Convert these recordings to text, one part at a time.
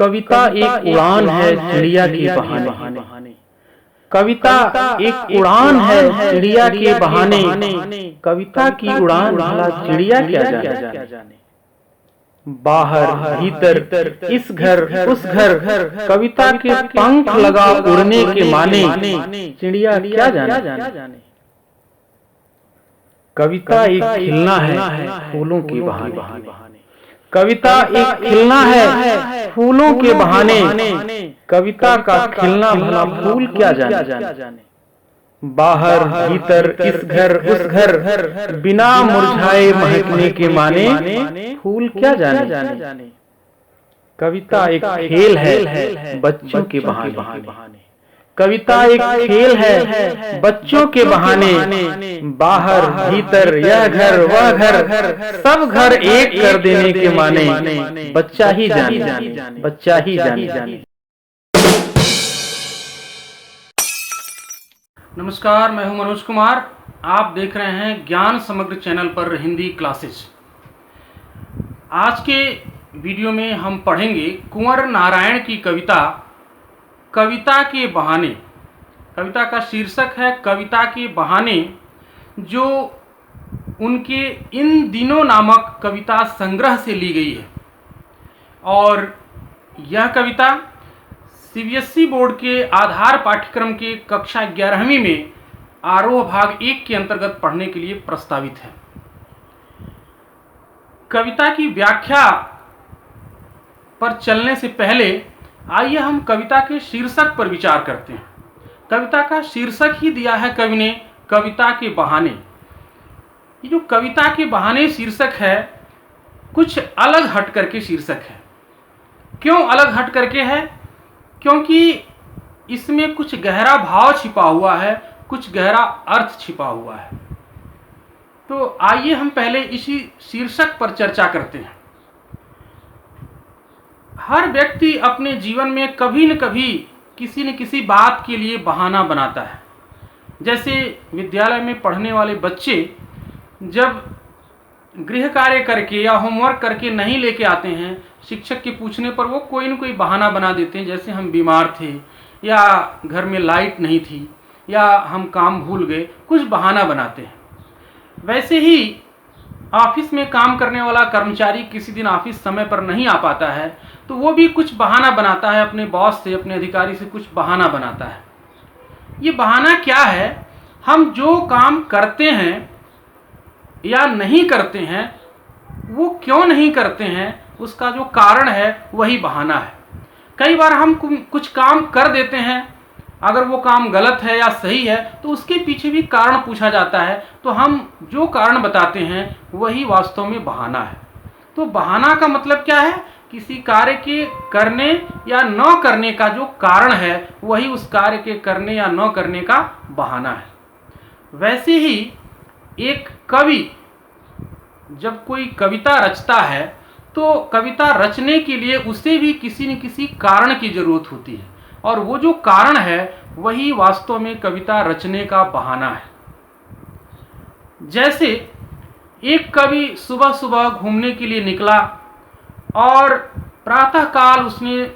कविता एक उड़ान है चिड़िया के बहाने। कविता एक उड़ान है चिड़िया के बहाने। कविता की उड़ान भला चिड़िया क्या जाने। बाहर भीतर इस घर उस घर, कविता के पंख लगा उड़ने के माने। चिड़िया क्या जाने। कविता एक खिलना है फूलों के बहाने। कविता एक खिलना है फूलों के बहाने। कविता का खिलना भला फूल क्या जाने। बाहर भीतर इस घर उस घर, बिना मुरझाए महकने के माने। फूल क्या जाने। कविता एक खेल है बच्चों के बहाने। कविता एक खेल है बच्चों के बहाने। बाहर भीतर यह घर वह घर, सब घर एक कर देने के माने। बच्चा ही जाने। नमस्कार, मैं हूं मनोज कुमार। आप देख रहे हैं ज्ञान समग्र चैनल पर हिंदी क्लासेस। आज के वीडियो में हम पढ़ेंगे कुंवर नारायण की कविता कविता के बहाने। कविता का शीर्षक है कविता के बहाने, जो उनके इन दिनों नामक कविता संग्रह से ली गई है। और यह कविता सीबीएसई बोर्ड के आधार पाठ्यक्रम के कक्षा 11वीं में आरोह भाग 1 के अंतर्गत पढ़ने के लिए प्रस्तावित है। कविता की व्याख्या पर चलने से पहले आइए हम कविता के शीर्षक पर विचार करते हैं। कविता का शीर्षक ही दिया है कवि ने, कविता के बहाने। ये जो कविता के बहाने शीर्षक है, कुछ अलग हट करके शीर्षक है। क्यों अलग हट करके है? क्योंकि इसमें कुछ गहरा भाव छिपा हुआ है, कुछ गहरा अर्थ छिपा हुआ है। तो आइए हम पहले इसी शीर्षक पर चर्चा करते हैं। हर व्यक्ति अपने जीवन में कभी न कभी किसी न किसी बात के लिए बहाना बनाता है। जैसे विद्यालय में पढ़ने वाले बच्चे जब गृह कार्य करके या होमवर्क करके नहीं लेके आते हैं, शिक्षक के पूछने पर वो कोई न कोई बहाना बना देते हैं। जैसे हम बीमार थे, या घर में लाइट नहीं थी, या हम काम भूल गए, कुछ बहाना बनाते हैं। वैसे ही ऑफिस में काम करने वाला कर्मचारी किसी दिन ऑफिस समय पर नहीं आ पाता है, तो वो भी कुछ बहाना बनाता है, अपने बॉस से, अपने अधिकारी से कुछ बहाना बनाता है। ये बहाना क्या है? हम जो काम करते हैं या नहीं करते हैं, वो क्यों नहीं करते हैं, उसका जो कारण है वही बहाना है। कई बार हम कुछ काम कर देते हैं, अगर वो काम गलत है या सही है तो उसके पीछे भी कारण पूछा जाता है, तो हम जो कारण बताते हैं वही वास्तव में बहाना है। तो बहाना का मतलब क्या है? किसी कार्य के करने या न करने का जो कारण है वही उस कार्य के करने या न करने का बहाना है। वैसे ही एक कवि जब कोई कविता रचता है तो कविता रचने के लिए उसे भी किसी न किसी कारण की जरूरत होती है, और वो जो कारण है वही वास्तव में कविता रचने का बहाना है। जैसे एक कवि सुबह सुबह घूमने के लिए निकला और प्रातःकाल उसने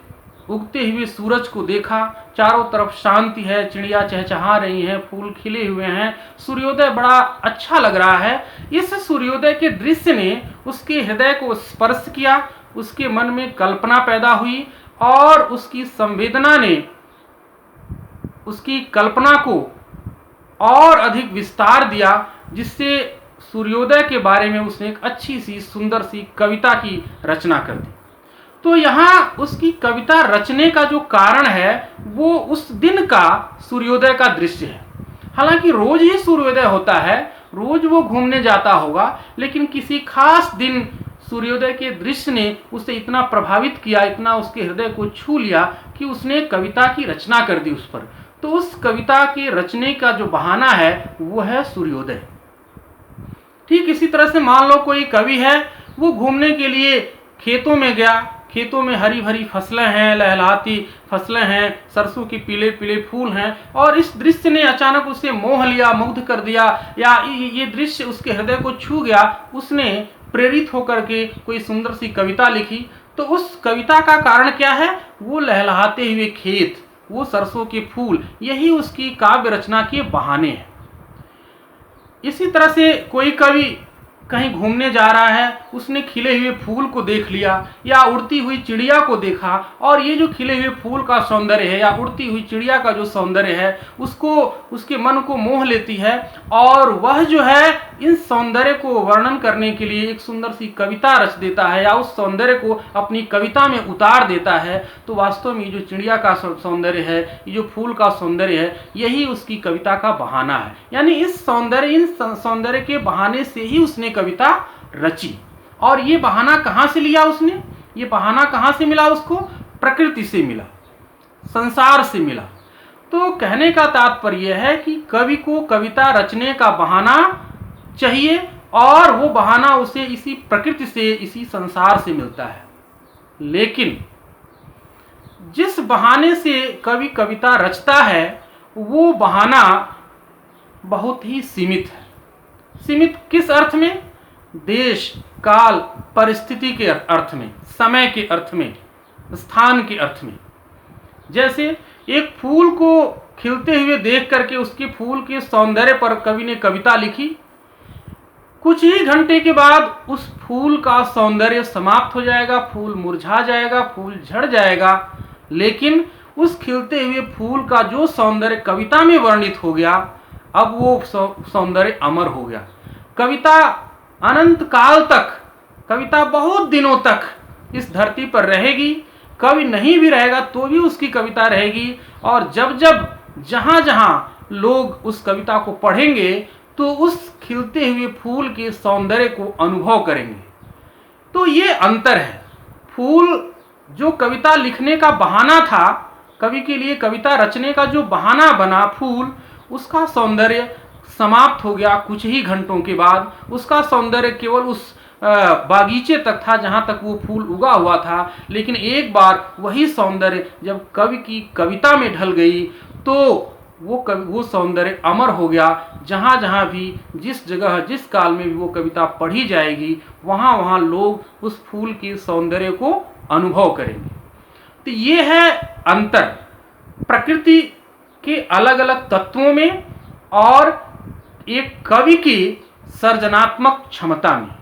उगते हुए सूरज को देखा। चारों तरफ शांति है, चिड़िया चहचहा रही हैं, फूल खिले हुए हैं, सूर्योदय बड़ा अच्छा लग रहा है। इस सूर्योदय के दृश्य ने उसके हृदय को स्पर्श किया, उसके मन में कल्पना पैदा हुई, और उसकी संवेदना ने उसकी कल्पना को और अधिक विस्तार दिया, जिससे सूर्योदय के बारे में उसने एक अच्छी सी सुंदर सी कविता की रचना कर दी। तो यहाँ उसकी कविता रचने का जो कारण है वो उस दिन का सूर्योदय का दृश्य है। हालांकि रोज ही सूर्योदय होता है, रोज वो घूमने जाता होगा, लेकिन किसी खास दिन सूर्योदय के दृश्य ने उसे इतना प्रभावित किया, इतना उसके हृदय को छू लिया कि उसने कविता की रचना कर दी उस पर। तो उस कविता के रचने का जो बहाना है वो है सूर्योदय। ठीक इसी तरह से मान लो कोई कवि है, वो घूमने के लिए खेतों में गया, खेतों में हरी भरी फसलें हैं, लहलहाती फसलें हैं, सरसों के पीले पीले फूल हैं, और इस दृश्य ने अचानक उसे मोह लिया, मुग्ध कर दिया, या ये दृश्य उसके हृदय को छू गया। उसने प्रेरित होकर के कोई सुंदर सी कविता लिखी। तो उस कविता का कारण क्या है? वो लहलहाते हुए खेत, वो सरसों के फूल, यही उसकी काव्य रचना के बहाने हैं। इसी तरह से कोई कवि कहीं घूमने जा रहा है, उसने खिले हुए फूल को देख लिया या उड़ती हुई चिड़िया को देखा, और ये जो खिले हुए फूल का सौंदर्य है या उड़ती हुई चिड़िया का जो सौंदर्य है उसको, उसके मन को मोह लेती है, और वह जो है इन सौंदर्य को वर्णन करने के लिए एक सुंदर सी कविता रच देता है या उस सौंदर्य को अपनी कविता में उतार देता है। तो वास्तव में ये जो चिड़िया का सौंदर्य है, ये जो फूल का सौंदर्य है, यही उसकी कविता का बहाना है। यानी इन सौंदर्य के बहाने से ही उसने कविता रची। और ये बहाना कहाँ से लिया उसने? ये बहाना कहाँ से मिला उसको? प्रकृति से मिला, संसार से मिला। तो कहने का तात्पर्य है कि कवि को कविता रचने का बहाना चाहिए, और वो बहाना उसे इसी प्रकृति से, इसी संसार से मिलता है। लेकिन जिस बहाने से कवि कविता रचता है वो बहाना बहुत ही सीमित है। सीमित किस अर्थ में? देश, काल, परिस्थिति के अर्थ में, समय के अर्थ में, स्थान के अर्थ में। जैसे एक फूल को खिलते हुए देख करके उसके फूल के सौंदर्य पर कवि ने कविता लिखी, कुछ ही घंटे के बाद उस फूल का सौंदर्य समाप्त हो जाएगा, फूल मुरझा जाएगा, फूल झड़ जाएगा, लेकिन उस खिलते हुए फूल का जो सौंदर्य कविता में वर्णित हो गया, अब वो सौंदर्य अमर हो गया। कविता अनंत काल तक, कविता बहुत दिनों तक इस धरती पर रहेगी। कवि नहीं भी रहेगा तो भी उसकी कविता रहेगी, और जब जब जहां जहां लोग उस कविता को पढ़ेंगे तो उस खिलते हुए फूल के सौंदर्य को अनुभव करेंगे। तो ये अंतर है। फूल जो कविता लिखने का बहाना था, कवि के लिए कविता रचने का जो बहाना बना फूल, उसका सौंदर्य समाप्त हो गया कुछ ही घंटों के बाद। उसका सौंदर्य केवल उस बागीचे तक था जहां तक वो फूल उगा हुआ था। लेकिन एक बार वही सौंदर्य जब कवि की कविता में ढल गई तो वो सौंदर्य अमर हो गया। जहां जहां भी, जिस जगह, जिस काल में भी वो कविता पढ़ी जाएगी, वहां वहां लोग उस फूल के सौंदर्य को अनुभव करेंगे। तो ये है अंतर प्रकृति के अलग अलग तत्वों में और एक कवि की सर्जनात्मक क्षमता में।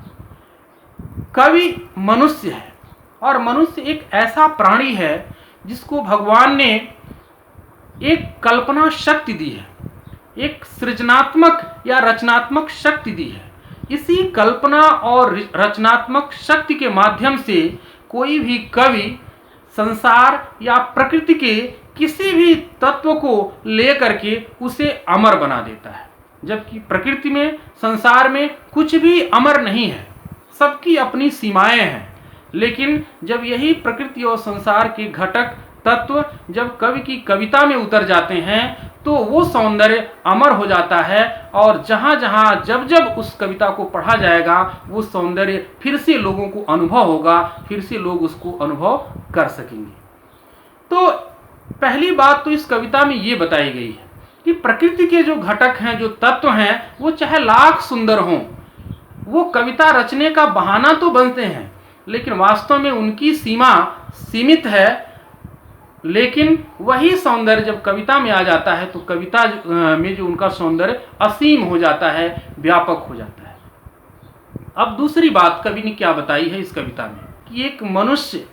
कवि मनुष्य है, और मनुष्य एक ऐसा प्राणी है जिसको भगवान ने एक कल्पना शक्ति दी है, एक सृजनात्मक या रचनात्मक शक्ति दी है। इसी कल्पना और रचनात्मक शक्ति के माध्यम से कोई भी कवि संसार या प्रकृति के किसी भी तत्व को लेकर के उसे अमर बना देता है। जबकि प्रकृति में, संसार में कुछ भी अमर नहीं है, सबकी अपनी सीमाएं हैं। लेकिन जब यही प्रकृति और संसार के घटक तत्व जब कवि की कविता में उतर जाते हैं तो वो सौंदर्य अमर हो जाता है, और जहां जहां जब जब उस कविता को पढ़ा जाएगा वो सौंदर्य फिर से लोगों को अनुभव होगा, फिर से लोग उसको अनुभव कर सकेंगे। तो पहली बात तो इस कविता में ये बताई गई है कि प्रकृति के जो घटक हैं, जो तत्व हैं, वो चाहे लाख सुंदर हों, वो कविता रचने का बहाना तो बनते हैं, लेकिन वास्तव में उनकी सीमा सीमित है। लेकिन वही सौंदर्य जब कविता में आ जाता है तो कविता में जो उनका सौंदर्य असीम हो जाता है, व्यापक हो जाता है। अब दूसरी बात कवि ने क्या बताई है इस कविता में कि एक मनुष्य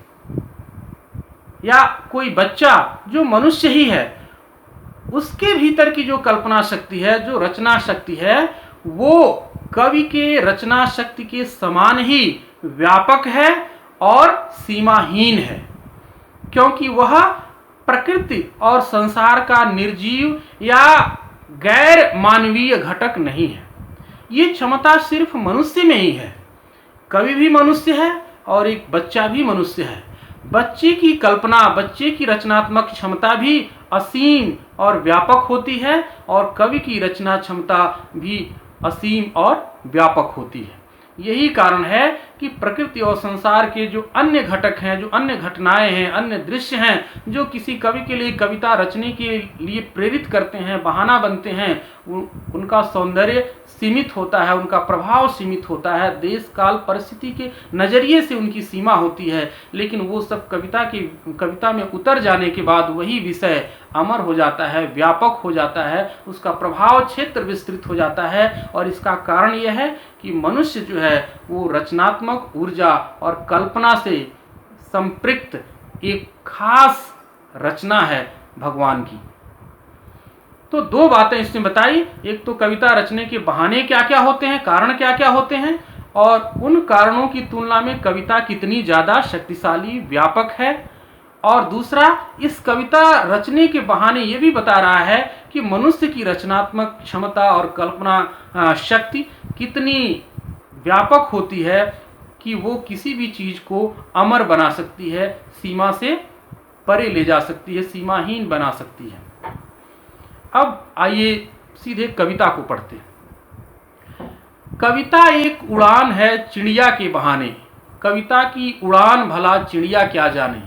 या कोई बच्चा जो मनुष्य ही है, उसके भीतर की जो कल्पना शक्ति है, जो रचना शक्ति है, वो कवि के रचना शक्ति के समान ही व्यापक है और सीमाहीन है, क्योंकि वह प्रकृति और संसार का निर्जीव या गैर मानवीय घटक नहीं है। ये क्षमता सिर्फ मनुष्य में ही है। कवि भी मनुष्य है और एक बच्चा भी मनुष्य है। बच्चे की कल्पना, बच्चे की रचनात्मक क्षमता भी असीम और व्यापक होती है, और कवि की रचना क्षमता भी असीम और व्यापक होती है। यही कारण है कि प्रकृति और संसार के जो अन्य घटक हैं, जो अन्य घटनाएं हैं, अन्य दृश्य हैं, जो किसी कवि के लिए कविता रचने के लिए प्रेरित करते हैं, बहाना बनते हैं, उनका सौंदर्य सीमित होता है, उनका प्रभाव सीमित होता है, देश काल परिस्थिति के नज़रिए से उनकी सीमा होती है, लेकिन वो सब कविता में उतर जाने के बाद वही विषय अमर हो जाता है, व्यापक हो जाता है, उसका प्रभाव क्षेत्र विस्तृत हो जाता है। और इसका कारण यह है कि मनुष्य जो है वो रचनात्मक ऊर्जा और कल्पना से संपृक्त एक खास रचना है भगवान की। तो दो बातें इसने बताई, एक तो कविता रचने के बहाने क्या क्या होते हैं, कारण क्या क्या होते हैं, और उन कारणों की तुलना में कविता कितनी ज़्यादा शक्तिशाली व्यापक है, और दूसरा इस कविता रचने के बहाने ये भी बता रहा है कि मनुष्य की रचनात्मक क्षमता और कल्पना शक्ति कितनी व्यापक होती है कि वो किसी भी चीज़ को अमर बना सकती है, सीमा से परे ले जा सकती है, सीमाहीन बना सकती है। अब आइए सीधे कविता को पढ़ते हैं। कविता एक उड़ान है चिड़िया के बहाने, कविता की उड़ान भला चिड़िया क्या जाने,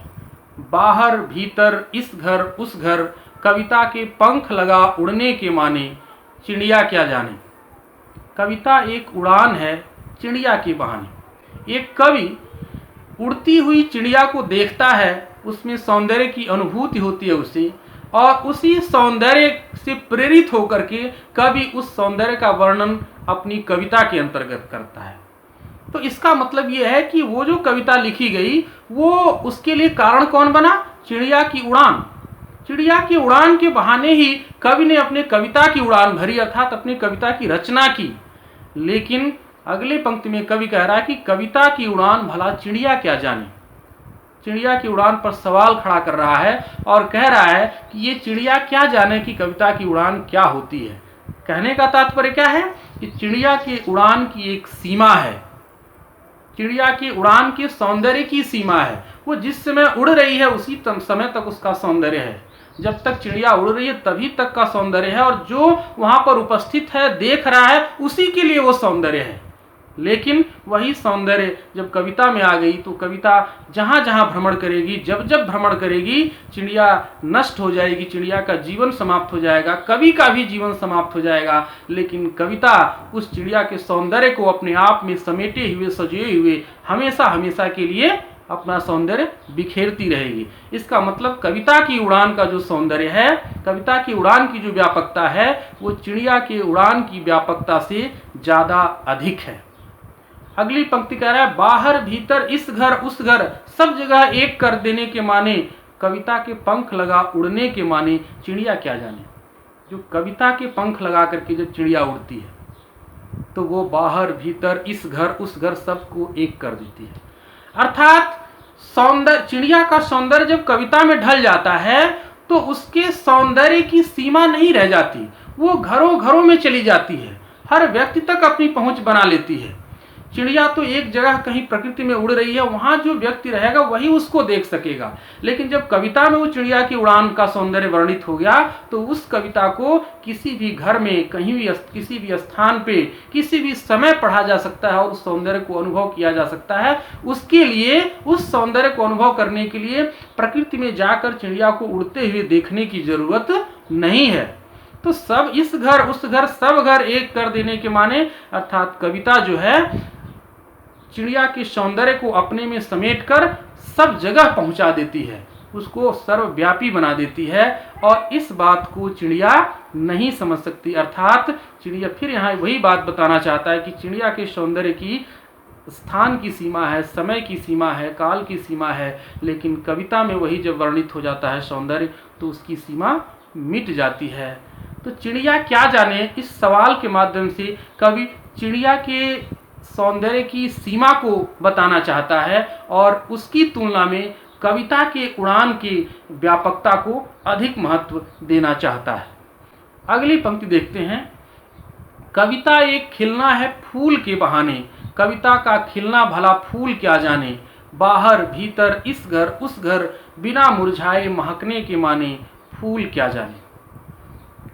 बाहर भीतर इस घर उस घर, कविता के पंख लगा उड़ने के माने, चिड़िया क्या जाने। कविता एक उड़ान है चिड़िया के बहाने। एक कवि उड़ती हुई चिड़िया को देखता है, उसमें सौंदर्य की अनुभूति होती है उसे, और उसी सौंदर्य से प्रेरित होकर के कवि उस सौंदर्य का वर्णन अपनी कविता के अंतर्गत करता है। तो इसका मतलब यह है कि वो जो कविता लिखी गई वो उसके लिए कारण कौन बना, चिड़िया की उड़ान। चिड़िया की उड़ान के बहाने ही कवि ने अपने कविता की उड़ान भरी, अर्थात अपनी कविता की रचना की। लेकिन अगले पंक्ति में कवि कह रहा है कि कविता की उड़ान भला चिड़िया क्या जाने। चिड़िया की उड़ान पर सवाल खड़ा कर रहा है और कह रहा है कि ये चिड़िया क्या जाने कि कविता की उड़ान क्या होती है। कहने का तात्पर्य क्या है कि चिड़िया की उड़ान की एक सीमा है, चिड़िया की उड़ान के सौंदर्य की सीमा है। वो जिस समय उड़ रही है उसी समय तक उसका सौंदर्य है, जब तक चिड़िया उड़ रही है तभी तक का सौंदर्य है, और जो वहां पर उपस्थित है देख रहा है उसी के लिए वो सौंदर्य है। लेकिन वही सौंदर्य जब कविता में आ गई तो कविता जहाँ जहाँ भ्रमण करेगी, जब जब भ्रमण करेगी, चिड़िया नष्ट हो जाएगी, चिड़िया का जीवन समाप्त हो जाएगा, कवि का भी जीवन समाप्त हो जाएगा। लेकिन कविता उस चिड़िया के सौंदर्य को अपने आप में समेटे हुए, सजे हुए हमेशा हमेशा के लिए अपना सौंदर्य बिखेरती रहेगी। इसका मतलब कविता की उड़ान का जो सौंदर्य है, कविता की उड़ान की जो व्यापकता है, वो चिड़िया के उड़ान की व्यापकता से ज़्यादा अधिक है। अगली पंक्ति कह रहा है, बाहर भीतर इस घर उस घर, सब जगह एक कर देने के माने, कविता के पंख लगा उड़ने के माने, चिड़िया क्या जाने। जो कविता के पंख लगा करके जब चिड़िया उड़ती है तो वो बाहर भीतर इस घर उस घर सबको एक कर देती है। अर्थात सौंदर्य, चिड़िया का सौंदर्य जब कविता में ढल जाता है तो उसके सौंदर्य की सीमा नहीं रह जाती, वो घरों घरों में चली जाती है, हर व्यक्ति तक अपनी पहुंच बना लेती है। चिड़िया तो एक जगह कहीं प्रकृति में उड़ रही है, वहां जो व्यक्ति रहेगा वही उसको देख सकेगा। लेकिन जब कविता में वो चिड़िया की उड़ान का सौंदर्य वर्णित हो गया तो उस कविता को किसी भी घर में, कहीं भी, किसी भी स्थान पे, किसी भी समय पढ़ा जा सकता है और उस सौंदर्य को अनुभव किया जा सकता है। उसके लिए, उस सौंदर्य को अनुभव करने के लिए प्रकृति में जाकर चिड़िया को उड़ते हुए देखने की जरूरत नहीं है। तो सब इस घर उस घर, सब घर एक कर देने के माने, अर्थात कविता जो है चिड़िया के सौंदर्य को अपने में समेटकर सब जगह पहुंचा देती है, उसको सर्वव्यापी बना देती है, और इस बात को चिड़िया नहीं समझ सकती। अर्थात चिड़िया फिर यहाँ वही बात बताना चाहता है कि चिड़िया के सौंदर्य की स्थान की सीमा है, समय की सीमा है, काल की सीमा है, लेकिन कविता में वही जब वर्णित हो जाता है सौंदर्य तो उसकी सीमा मिट जाती है। तो चिड़िया क्या जाने, इस सवाल के माध्यम से कवि चिड़िया के सौंदर्य की सीमा को बताना चाहता है और उसकी तुलना में कविता के उड़ान की व्यापकता को अधिक महत्व देना चाहता है। अगली पंक्ति देखते हैं, कविता एक खिलना है फूल के बहाने, कविता का खिलना भला फूल क्या जाने, बाहर भीतर इस घर उस घर, बिना मुरझाए महकने के माने, फूल क्या जाने।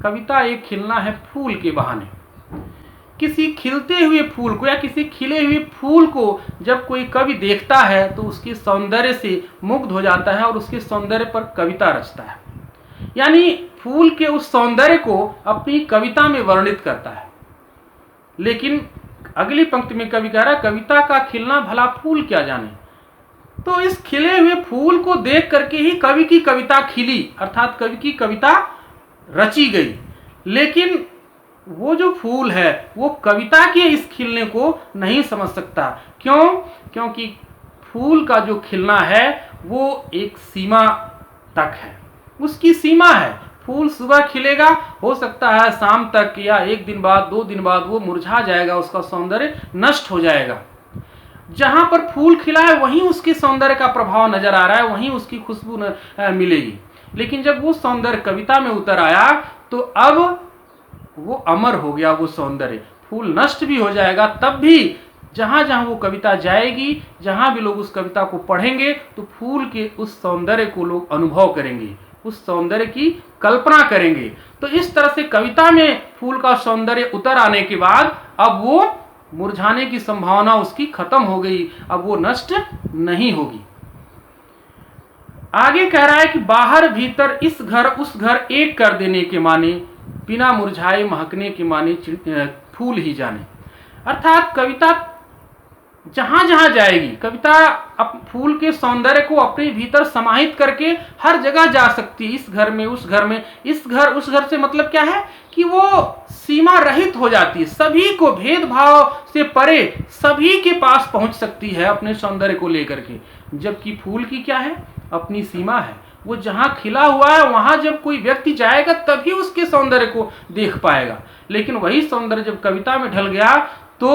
कविता एक खिलना है फूल के बहाने। किसी खिलते हुए फूल को या किसी खिले हुए फूल को जब कोई कवि देखता है तो उसके सौंदर्य से मुग्ध हो जाता है और उसके सौंदर्य पर कविता रचता है, यानी फूल के उस सौंदर्य को अपनी कविता में वर्णित करता है। लेकिन अगली पंक्ति में कवि कह रहा है, कविता का खिलना भला फूल क्या जाने। तो इस खिले हुए फूल को देख करके ही कवि की कविता खिली, अर्थात कवि की कविता रची गई। लेकिन वो जो फूल है वो कविता के इस खिलने को नहीं समझ सकता। क्यों? क्योंकि फूल का जो खिलना है वो एक सीमा तक है, उसकी सीमा है। फूल सुबह खिलेगा, हो सकता है शाम तक या एक दिन बाद, 2 दिन बाद वो मुरझा जाएगा, उसका सौंदर्य नष्ट हो जाएगा। जहां पर फूल खिला है वहीं उसके सौंदर्य का प्रभाव नजर आ रहा है, वहीं उसकी खुशबू मिलेगी। लेकिन जब वो सौंदर्य कविता में उतर आया तो अब वो अमर हो गया वो सौंदर्य। फूल नष्ट भी हो जाएगा, तब भी जहां जहां वो कविता जाएगी, जहां भी लोग उस कविता को पढ़ेंगे तो फूल के उस सौंदर्य को लोग अनुभव करेंगे, उस सौंदर्य की कल्पना करेंगे। तो इस तरह से कविता में फूल का सौंदर्य उतर आने के बाद अब वो मुरझाने की संभावना उसकी खत्म हो गई, अब वो नष्ट नहीं होगी। आगे कह रहा है कि बाहर भीतर इस घर उस घर एक कर देने के माने, बिना मुरझाए महकने के माने फूल ही जाने। अर्थात कविता जहां जहां जाएगी, कविता अब फूल के सौंदर्य को अपने भीतर समाहित करके हर जगह जा सकती है। इस घर में उस घर में, इस घर उस घर से मतलब क्या है कि वो सीमा रहित हो जाती है, सभी को भेदभाव से परे सभी के पास पहुंच सकती है अपने सौंदर्य को लेकर के। जबकि फूल की क्या है, अपनी सीमा है। वो जहां खिला हुआ है वहां जब कोई व्यक्ति जाएगा तभी उसके सौंदर्य को देख पाएगा। लेकिन वही सौंदर्य जब कविता में ढल गया तो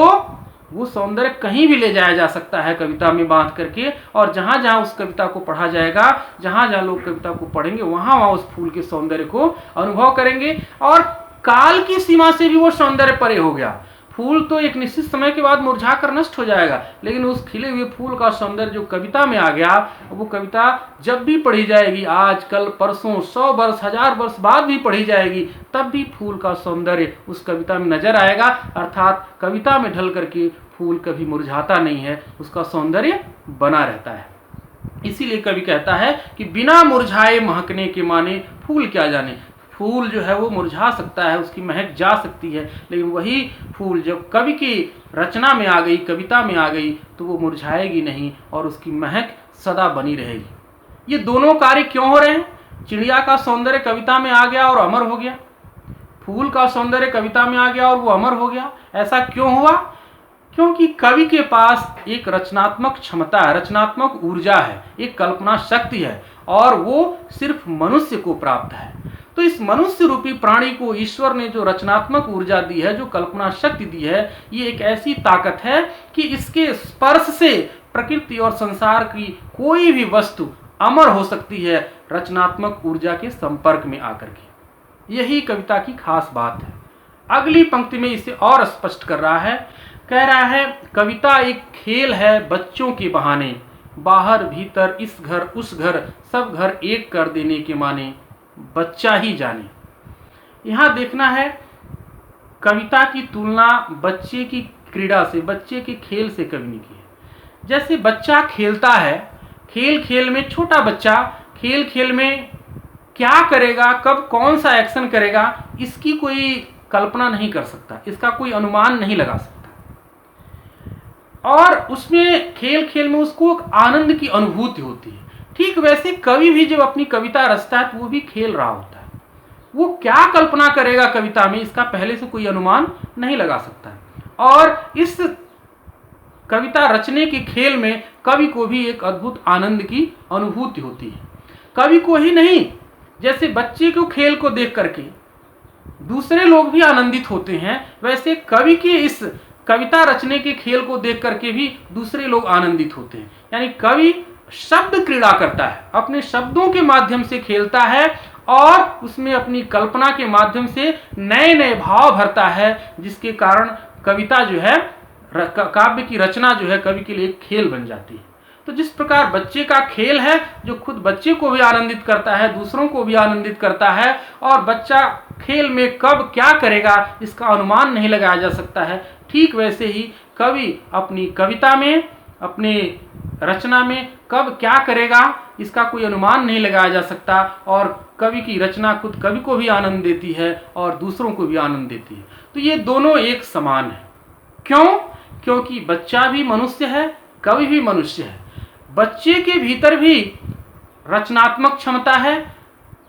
वो सौंदर्य कहीं भी ले जाया जा सकता है कविता में बांध करके, और जहां जहां उस कविता को पढ़ा जाएगा, जहां जहां लोग कविता को पढ़ेंगे वहां वहां उस फूल के सौंदर्य को अनुभव करेंगे। और काल की सीमा से भी वो सौंदर्य परे हो गया। फूल तो एक निश्चित समय के बाद मुरझा कर नष्ट हो जाएगा, लेकिन उस खिले हुए फूल का सौंदर्य जो कविता में आ गया, वो कविता जब भी पढ़ी जाएगी, आज कल परसों 100 वर्ष 1000 वर्ष बाद भी पढ़ी जाएगी, तब भी फूल का सौंदर्य उस कविता में नजर आएगा। अर्थात कविता में ढल करके फूल कभी मुरझाता नहीं है, उसका सौंदर्य बना रहता है। इसीलिए कवि कहता है कि बिना मुरझाए महकने के माने फूल क्या जाने। फूल जो है वो मुरझा सकता है, उसकी महक जा सकती है, लेकिन वही फूल जब कवि की रचना में आ गई, कविता में आ गई, तो वो मुरझाएगी नहीं और उसकी महक सदा बनी रहेगी। ये दोनों कार्य क्यों हो रहे हैं? चिड़िया का सौंदर्य कविता में आ गया और अमर हो गया, फूल का सौंदर्य कविता में आ गया और वो अमर हो गया। ऐसा क्यों हुआ? क्योंकि कवि के पास एक रचनात्मक क्षमता है, रचनात्मक ऊर्जा है, एक कल्पना शक्ति है, और वो सिर्फ मनुष्य को प्राप्त है। तो इस मनुष्य रूपी प्राणी को ईश्वर ने जो रचनात्मक ऊर्जा दी है, जो कल्पना शक्ति दी है, ये एक ऐसी ताकत है कि इसके स्पर्श से प्रकृति और संसार की कोई भी वस्तु अमर हो सकती है, रचनात्मक ऊर्जा के संपर्क में आकर के। यही कविता की खास बात है। अगली पंक्ति में इसे और स्पष्ट कर रहा है, कह रहा है कविता एक खेल है बच्चों के बहाने, बाहर भीतर इस घर उस घर सब घर एक कर देने के माने, बच्चा ही जाने। यहां देखना है कविता की तुलना बच्चे की क्रीड़ा से, बच्चे के खेल से कवि ने की है। जैसे बच्चा खेलता है, खेल खेल में, छोटा बच्चा खेल खेल में क्या करेगा, कब कौन सा एक्शन करेगा, इसकी कोई कल्पना नहीं कर सकता, इसका कोई अनुमान नहीं लगा सकता। और उसमें खेल खेल में उसको आनंद की अनुभूति होती है। ठीक वैसे कवि भी जब अपनी कविता रचता है तो वो भी खेल रहा होता है। वो क्या कल्पना करेगा कविता में, इसका पहले से कोई अनुमान नहीं लगा सकता। और इस कविता रचने के खेल में कवि को भी एक अद्भुत आनंद की अनुभूति होती है। कवि को ही नहीं, जैसे बच्चे को खेल को देख करके दूसरे लोग भी आनंदित होते हैं, वैसे कवि के इस कविता रचने के खेल को देख करके भी दूसरे लोग आनंदित होते हैं। यानी कवि शब्द क्रीड़ा करता है, अपने शब्दों के माध्यम से खेलता है और उसमें अपनी कल्पना के माध्यम से नए नए भाव भरता है, जिसके कारण कविता जो है, काव्य की रचना जो है, कवि के लिए एक खेल बन जाती है। तो जिस प्रकार बच्चे का खेल है जो खुद बच्चे को भी आनंदित करता है, दूसरों को भी आनंदित करता है, और बच्चा खेल में कब क्या करेगा इसका अनुमान नहीं लगाया जा सकता है, ठीक वैसे ही कवि अपनी कविता में, अपने रचना में कब क्या करेगा इसका कोई अनुमान नहीं लगाया जा सकता। और कवि की रचना खुद कवि को भी आनंद देती है और दूसरों को भी आनंद देती है। तो ये दोनों एक समान है। क्यों? क्योंकि बच्चा भी मनुष्य है, कवि भी मनुष्य है। बच्चे के भीतर भी रचनात्मक क्षमता है,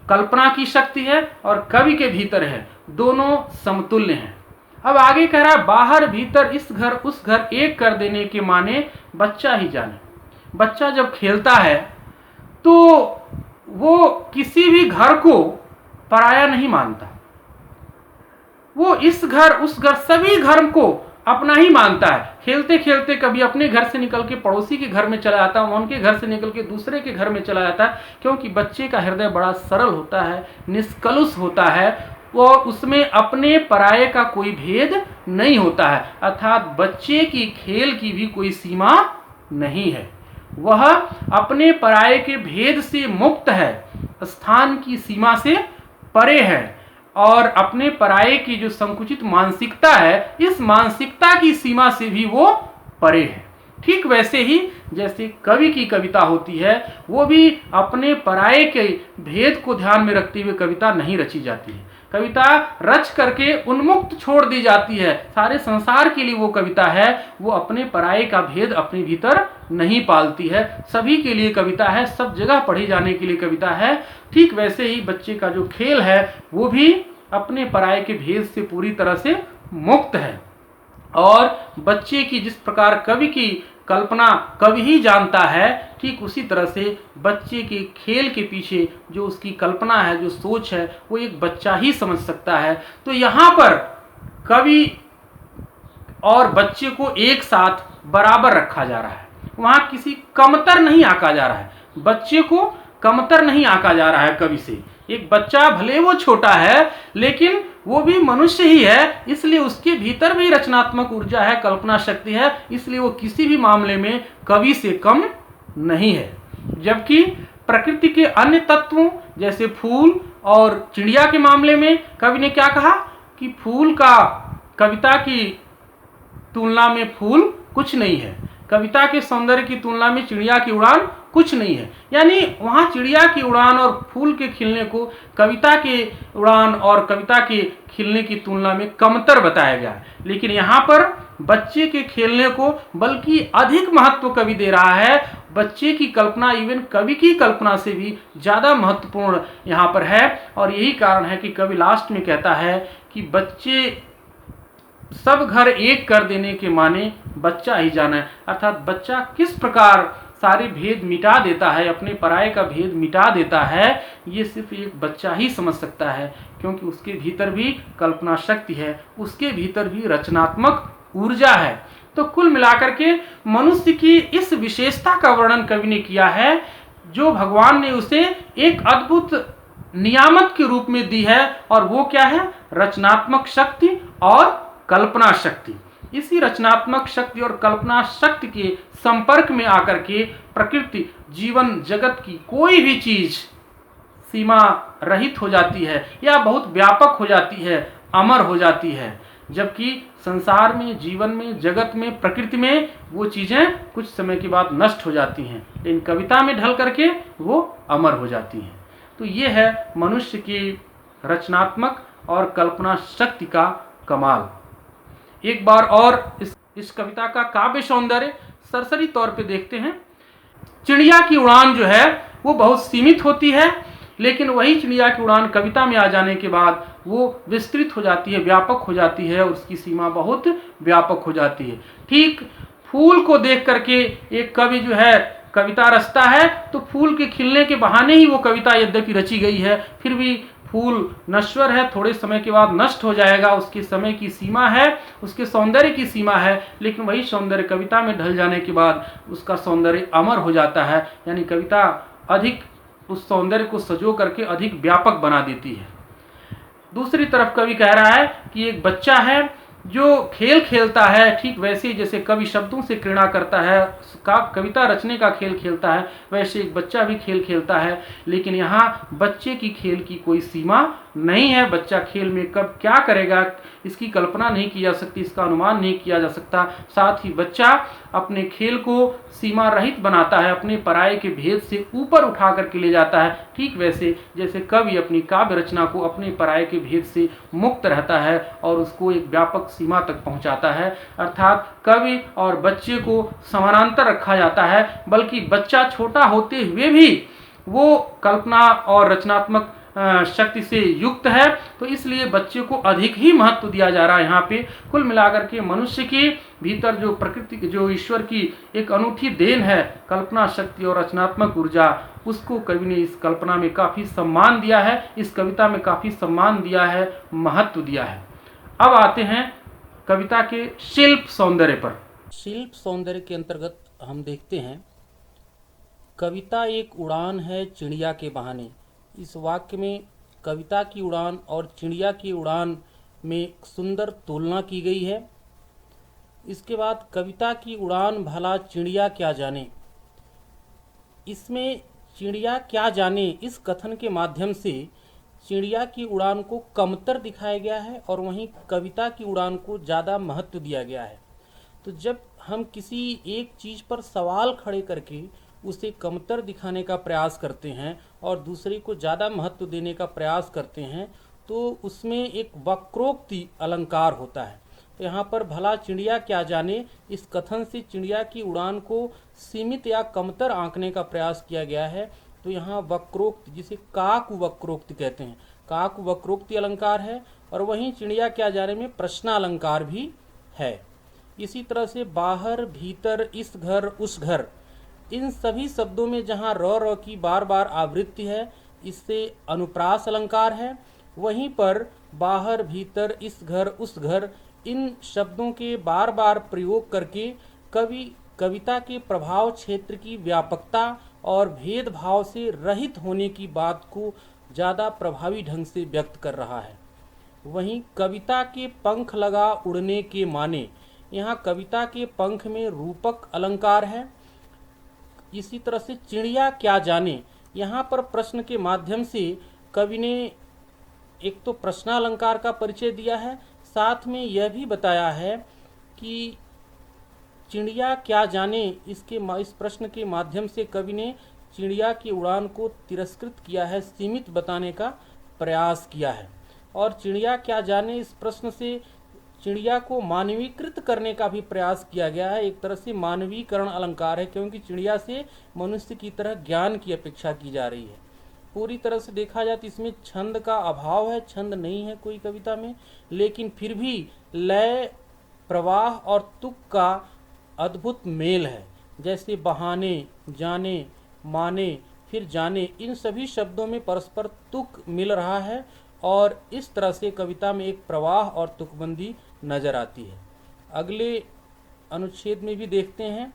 कल्पना की शक्ति है, और कवि के भीतर है, दोनों समतुल्य हैं। अब आगे कह रहा है, बाहर भीतर इस घर उस घर एक कर देने के माने बच्चा ही जाने। बच्चा जब खेलता है तो वो किसी भी घर को पराया नहीं मानता, वो इस घर उस घर सभी घर को अपना ही मानता है। खेलते खेलते कभी अपने घर से निकल के पड़ोसी के घर में चला जाता है, उनके घर से निकल के दूसरे के घर में चला जाता है, क्योंकि बच्चे का हृदय बड़ा सरल होता है, निष्कलुष होता है, वो उसमें अपने पराये का कोई भेद नहीं होता है। अर्थात बच्चे की खेल की भी कोई सीमा नहीं है, वह अपने पराये के भेद से मुक्त है, स्थान की सीमा से परे है, और अपने पराये की जो संकुचित मानसिकता है, इस मानसिकता की सीमा से भी वो परे है। ठीक वैसे ही जैसे कवि की कविता होती है, वो भी अपने पराये के भेद को ध्यान में रखते हुए कविता नहीं रची जाती है। कविता रच करके उन्मुक्त छोड़ दी जाती है, सारे संसार के लिए वो कविता है, वो अपने पराये का भेद अपने भीतर नहीं पालती है, सभी के लिए कविता है, सब जगह पढ़ी जाने के लिए कविता है। ठीक वैसे ही बच्चे का जो खेल है वो भी अपने पराये के भेद से पूरी तरह से मुक्त है, और बच्चे की जिस प्रकार कवि की कल्पना कवि ही जानता है, ठीक उसी तरह से बच्चे के खेल के पीछे जो उसकी कल्पना है, जो सोच है, वो एक बच्चा ही समझ सकता है। तो यहाँ पर कवि और बच्चे को एक साथ बराबर रखा जा रहा है, वहाँ किसी कमतर नहीं आंका जा रहा है, बच्चे को कमतर नहीं आंका जा रहा है कवि से। एक बच्चा भले वो छोटा है, लेकिन वो भी मनुष्य ही है, इसलिए उसके भीतर भी रचनात्मक ऊर्जा है, कल्पना शक्ति है, इसलिए वो किसी भी मामले में कवि से कम नहीं है। जबकि प्रकृति के अन्य तत्वों जैसे फूल और चिड़िया के मामले में कवि ने क्या कहा कि फूल का कविता की तुलना में फूल कुछ नहीं है, कविता के सौंदर्य की तुलना में चिड़िया की उड़ान कुछ नहीं है। यानी वहाँ चिड़िया की उड़ान और फूल के खिलने को कविता के उड़ान और कविता के खिलने की तुलना में कमतर बताया गया है, लेकिन यहाँ पर बच्चे के खेलने को बल्कि अधिक महत्व कवि दे रहा है। बच्चे की कल्पना इवन कवि की कल्पना से भी ज़्यादा महत्वपूर्ण यहाँ पर है, और यही कारण है कि कवि लास्ट में कहता है कि बच्चे सब घर एक कर देने के माने बच्चा ही जाना है। अर्थात बच्चा किस प्रकार सारे भेद मिटा देता है, अपने पराये का भेद मिटा देता है, ये सिर्फ एक बच्चा ही समझ सकता है, क्योंकि उसके भीतर भी कल्पना शक्ति है, उसके भीतर भी रचनात्मक ऊर्जा है। तो कुल मिलाकर के मनुष्य की इस विशेषता का वर्णन कवि ने किया है, जो भगवान ने उसे एक अद्भुत नियामत के रूप में दी है, और वो क्या है? रचनात्मक शक्ति और कल्पना शक्ति। इसी रचनात्मक शक्ति और कल्पना शक्ति के संपर्क में आकर के प्रकृति, जीवन जगत की कोई भी चीज सीमा रहित हो जाती है या बहुत व्यापक हो जाती है, अमर हो जाती है। जबकि संसार में, जीवन में, जगत में, प्रकृति में वो चीजें कुछ समय के बाद नष्ट हो जाती हैं, लेकिन कविता में ढल करके वो अमर हो जाती हैं। तो ये है मनुष्य की रचनात्मक और कल्पना शक्ति का कमाल। एक बार और इस कविता का काव्य सौंदर्य सरसरी तौर पे देखते हैं। चिड़िया की उड़ान जो है वो बहुत सीमित होती है, लेकिन वही चिड़िया की उड़ान कविता में आ जाने के बाद वो विस्तृत हो जाती है, व्यापक हो जाती है, और उसकी सीमा बहुत व्यापक हो जाती है। ठीक फूल को देख करके एक कवि जो है कविता रचता है, तो फूल के खिलने के बहाने ही वो कविता यद्यपि रची गई है, फिर भी फूल नश्वर है, थोड़े समय के बाद नष्ट हो जाएगा, उसके समय की सीमा है, उसके सौंदर्य की सीमा है, लेकिन वही सौंदर्य कविता में ढल जाने के बाद उसका सौंदर्य अमर हो जाता है। यानी कविता अधिक उस सौंदर्य को सजो करके अधिक व्यापक बना देती है। दूसरी तरफ कवि कह रहा है कि एक बच्चा है जो खेल खेलता है, ठीक वैसे ही जैसे कवि शब्दों से क्रीड़ा करता है, कविता रचने का खेल खेलता है, वैसे एक बच्चा भी खेल खेलता है। लेकिन यहाँ बच्चे की खेल की कोई सीमा नहीं है। बच्चा खेल में कब क्या करेगा इसकी कल्पना नहीं की जा सकती, इसका अनुमान नहीं किया जा सकता। साथ ही बच्चा अपने खेल को सीमा रहित बनाता है, अपने पराये के भेद से ऊपर उठा करके ले जाता है। ठीक वैसे जैसे कवि अपनी काव्य रचना को अपने पराये के भेद से मुक्त रहता है और उसको एक व्यापक सीमा तक पहुंचाता है। अर्थात कवि और बच्चे को समानांतर रखा जाता है, बल्कि बच्चा छोटा होते हुए भी वो कल्पना और रचनात्मक शक्ति से युक्त है, तो इसलिए बच्चे को अधिक ही महत्व दिया जा रहा है। यहाँ पे कुल मिलाकर के मनुष्य के भीतर जो प्रकृति जो ईश्वर की एक अनूठी देन है, कल्पना शक्ति और रचनात्मक ऊर्जा, उसको कवि ने इस कल्पना में काफी सम्मान दिया है, इस कविता में काफी सम्मान दिया है, महत्व दिया है। अब आते हैं कविता के शिल्प सौंदर्य पर। शिल्प सौंदर्य के अंतर्गत हम देखते हैं, कविता एक उड़ान है चिड़िया के बहाने। इस वाक्य में कविता की उड़ान और चिड़िया की उड़ान में सुंदर तुलना की गई है। इसके बाद कविता की उड़ान भला चिड़िया क्या जाने, इसमें चिड़िया क्या जाने इस कथन के माध्यम से चिड़िया की उड़ान को कमतर दिखाया गया है और वहीं कविता की उड़ान को ज़्यादा महत्व दिया गया है। तो जब हम किसी एक चीज़ पर सवाल खड़े करके उसे कमतर दिखाने का प्रयास करते हैं और दूसरे को ज़्यादा महत्व देने का प्रयास करते हैं, तो उसमें एक वक्रोक्ति अलंकार होता है। तो यहाँ पर भला चिड़िया क्या जाने इस कथन से चिड़िया की उड़ान को सीमित या कमतर आंकने का प्रयास किया गया है। तो यहाँ वक्रोक्ति, जिसे काकु वक्रोक्ति कहते हैं, काकु वक्रोक्ति अलंकार है और वहीं चिड़िया क्या जाने में प्रश्नालंकार भी है। इसी तरह से बाहर, भीतर, इस घर, उस घर, इन सभी शब्दों में जहाँ र की बार बार आवृत्ति है, इससे अनुप्रास अलंकार है। वहीं पर बाहर, भीतर, इस घर, उस घर, इन शब्दों के बार बार प्रयोग करके कवि कविता के प्रभाव क्षेत्र की व्यापकता और भेदभाव से रहित होने की बात को ज़्यादा प्रभावी ढंग से व्यक्त कर रहा है। वहीं कविता के पंख लगा उड़ने के माने, यहाँ कविता के पंख में रूपक अलंकार है। इसी तरह से चिड़िया क्या जाने, यहाँ पर प्रश्न के माध्यम से कवि ने एक तो प्रश्नालंकार का परिचय दिया है, साथ में यह भी बताया है कि चिड़िया क्या जाने इस प्रश्न के माध्यम से कवि ने चिड़िया की उड़ान को तिरस्कृत किया है, सीमित बताने का प्रयास किया है। और चिड़िया क्या जाने इस प्रश्न से चिड़िया को मानवीकृत करने का भी प्रयास किया गया है। एक तरह से मानवीकरण अलंकार है, क्योंकि चिड़िया से मनुष्य की तरह ज्ञान की अपेक्षा की जा रही है। पूरी तरह से देखा जाए तो इसमें छंद का अभाव है, छंद नहीं है कोई कविता में, लेकिन फिर भी लय, प्रवाह और तुक का अद्भुत मेल है। जैसे बहाने, जाने, माने, फिर जाने, इन सभी शब्दों में परस्पर तुक मिल रहा है और इस तरह से कविता में एक प्रवाह और तुकबंदी नजर आती है। अगले अनुच्छेद में भी देखते हैं,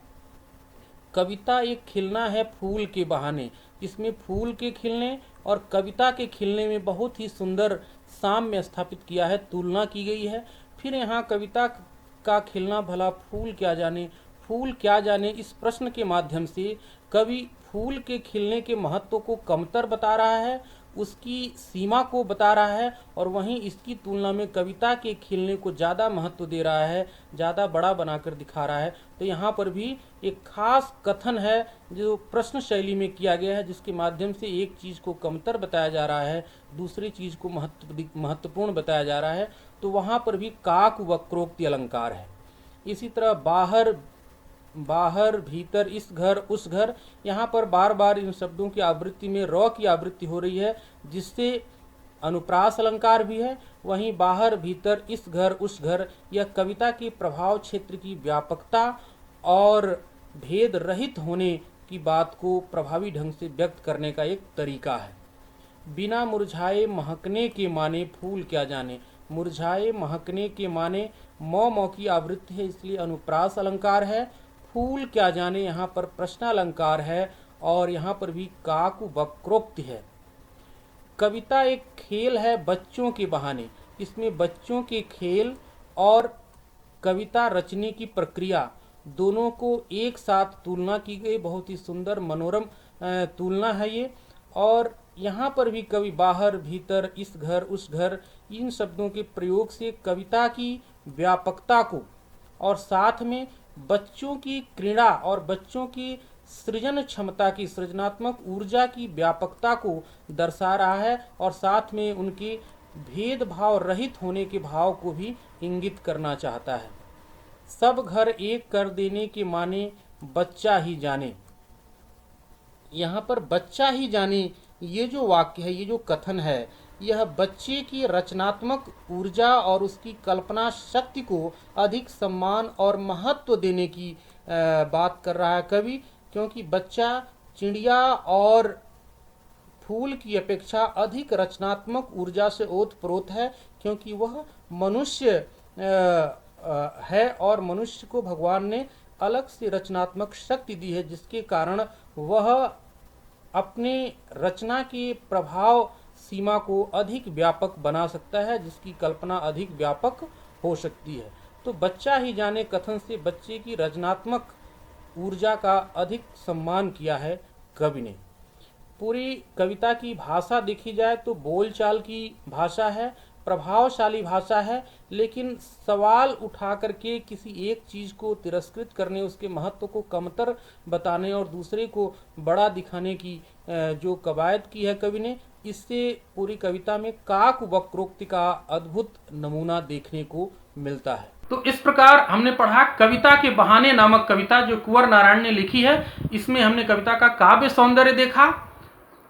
कविता एक खिलना है फूल के बहाने। इसमें फूल के खिलने और कविता के खिलने में बहुत ही सुंदर साम्य स्थापित किया है, तुलना की गई है। फिर यहाँ कविता का खिलना भला फूल क्या जाने, फूल क्या जाने इस प्रश्न के माध्यम से कवि फूल के खिलने के महत्व को कमतर बता रहा है, उसकी सीमा को बता रहा है और वहीं इसकी तुलना में कविता के खिलने को ज़्यादा महत्व दे रहा है, ज़्यादा बड़ा बनाकर दिखा रहा है। तो यहाँ पर भी एक खास कथन है जो प्रश्न शैली में किया गया है, जिसके माध्यम से एक चीज़ को कमतर बताया जा रहा है, दूसरी चीज़ को महत्वपूर्ण बताया जा रहा है। तो वहाँ पर भी काक वक्रोक्ति अलंकार है। इसी तरह बाहर, भीतर, इस घर, उस घर, यहाँ पर बार बार इन शब्दों की आवृत्ति में र की आवृत्ति हो रही है, जिससे अनुप्रास अलंकार भी है। वहीं बाहर, भीतर, इस घर, उस घर, यह कविता के प्रभाव क्षेत्र की व्यापकता और भेद रहित होने की बात को प्रभावी ढंग से व्यक्त करने का एक तरीका है। बिना मुरझाए महकने के माने फूल क्या जाने, मुरझाए महकने के माने मौ की आवृत्ति है, इसलिए अनुप्रास अलंकार है। फूल क्या जाने यहाँ पर प्रश्नालंकार है और यहाँ पर भी काकु वक्रोक्ति है। कविता एक खेल है बच्चों के बहाने, इसमें बच्चों के खेल और कविता रचने की प्रक्रिया दोनों को एक साथ तुलना की गई, बहुत ही सुंदर मनोरम तुलना है ये। और यहाँ पर भी कवि बाहर, भीतर, इस घर, उस घर, इन शब्दों के प्रयोग से कविता की व्यापकता को और साथ में बच्चों की क्रीड़ा और बच्चों की सृजन क्षमता की, सृजनात्मक ऊर्जा की व्यापकता को दर्शा रहा है और साथ में उनकी भेदभाव रहित होने के भाव को भी इंगित करना चाहता है। सब घर एक कर देने के माने बच्चा ही जाने। यहाँ पर बच्चा ही जाने ये जो वाक्य है, ये जो कथन है, यह बच्चे की रचनात्मक ऊर्जा और उसकी कल्पना शक्ति को अधिक सम्मान और महत्व देने की बात कर रहा है कवि, क्योंकि बच्चा चिड़िया और फूल की अपेक्षा अधिक रचनात्मक ऊर्जा से ओतप्रोत है, क्योंकि वह मनुष्य है और मनुष्य को भगवान ने अलग से रचनात्मक शक्ति दी है, जिसके कारण वह अपने रचना के प्रभाव सीमा को अधिक व्यापक बना सकता है, जिसकी कल्पना अधिक व्यापक हो सकती है। तो बच्चा ही जाने कथन से बच्चे की रचनात्मक ऊर्जा का अधिक सम्मान किया है कवि ने। पूरी कविता की भाषा देखी जाए तो बोलचाल की भाषा है, प्रभावशाली भाषा है, लेकिन सवाल उठा करके किसी एक चीज़ को तिरस्कृत करने, उसके महत्व को कमतर बताने और दूसरे को बड़ा दिखाने की जो कवायद की है कवि ने, इससे पूरी कविता में काक वक्रोक्ति का अद्भुत नमूना देखने को मिलता है। तो इस प्रकार हमने पढ़ा कविता के बहाने नामक कविता, जो कुंवर नारायण ने लिखी है। इसमें हमने कविता का काव्य सौंदर्य देखा,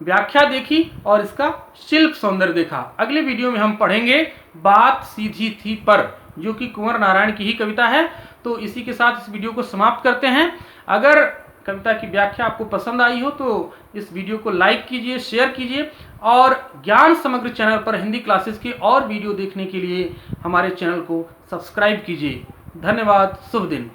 व्याख्या देखी और इसका शिल्प सौंदर्य देखा। अगले वीडियो में हम पढ़ेंगे बात सीधी थी पर, जो कि कुंवर नारायण की ही कविता है। तो इसी के साथ इस वीडियो को समाप्त करते हैं। अगर कविता की व्याख्या आपको पसंद आई हो तो इस वीडियो को लाइक कीजिए, शेयर कीजिए और ज्ञान समग्र चैनल पर हिंदी क्लासेस के और वीडियो देखने के लिए हमारे चैनल को सब्सक्राइब कीजिए। धन्यवाद। शुभ दिन।